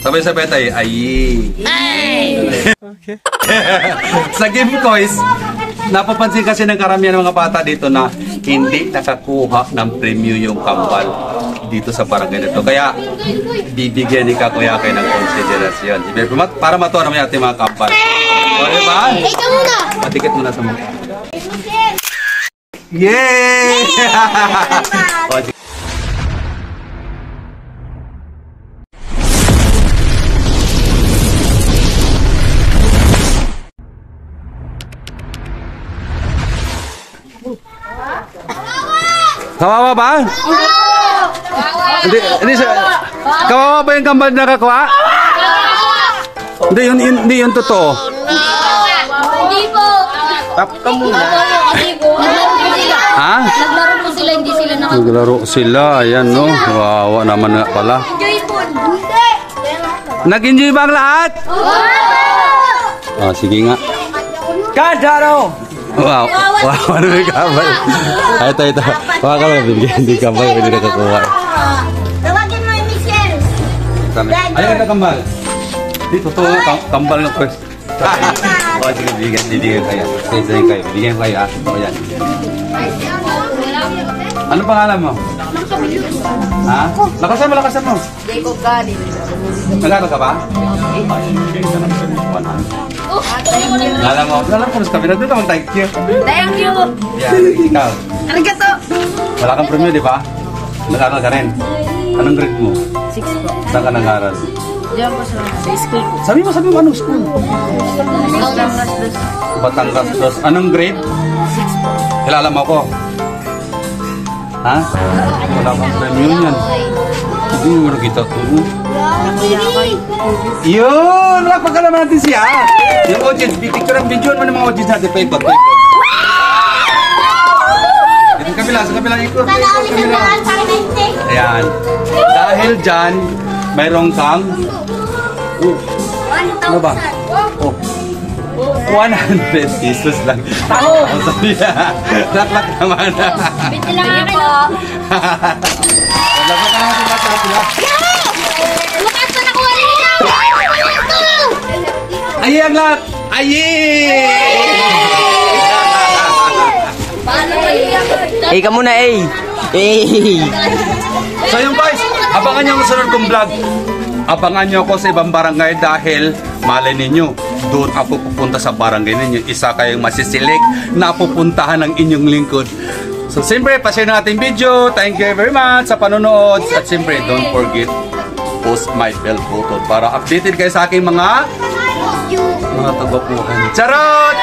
Sabay-sabay tayo. Ayi. Okay. Sa Game Toys, napapansin kasi ng karamihan ng mga bata dito na hindi nakakuha ng premyo yung kambal dito sa barangay nito. Kaya, bibigyan ni Kuya kayo ng konsiderasyon. Para matuwa naman yung ating mga kambal. O, diba? Ikaw muna! Matikit muna sa mukha. Yay! O, sige. Kawawa ba? Hindi kawawa ba yung kambal na nakakuha? Hindi yun totoo. Hindi po! Tap ka muna. Ha? Naglaro po sila, hindi sila nakakita. Naglaro sila, ayan no. Wawa naman nga pala. Enjoy po! Hindi! Nag-enjoy ba ang lahat? Ah, sige nga. Kadaro! Wow, wow, ano may kambal? Ay, ito. Wala ka lang, bibigyan hindi kambal, hindi nakakuha. Tawagin mo yung Michelle! Ayun na kambal. Di, totoo nga, kambal ng pwes. O, sige, bibigyan kayo. Sige kayo, bibigyan kayo ah. O, yan. Ano pangalan mo? Ha? Lakasan mo. Jacob Gadi. Nag-aaral ka ba? Alam mo sa kabila doon ka mag-thank you. Thank you! Yan, ikaw. Arigato! Wala kang premyo, di ba? Nag-aaral ka rin. Anong grade mo? 6 po. Saan ka nag-aaral? Diyan po sa school po. Sabi mo anong school? Batangas dos. Batangas dos. Anong grade? 6 po. Kilala mo ako? Ha? Wala kang premyo yan. Hindi mo nakita ko. Yun! Lakpakan naman natin siya. Yung audience, picture ang video mo ng mga audience natin. Paikot. Ito sa kabila ikot. Ayan. Dahil dyan, mayroong kang... Ano ba? Oh. 100 pesos lang. Tao! Laklak naman. Biti lang ako. Laklak naman natin laklak. Lukas pa nakuha nila! Ayi ang lahat! Ayi! Paano ba yan? Eh, ka muna eh. So yun guys, abangan nyo ang sunod kong vlog. Abangan nyo ako sa ibang barangay dahil malay ninyo, doon ako pupunta sa barangay ninyo. Isa kayong masiselect na pupuntahan ng inyong lingkod. So siyempre, pa-share na ating video. Thank you very much sa panonood. At siyempre, don't forget, post my bell button para updated kayo sa aking mga tagapuhan. Charot!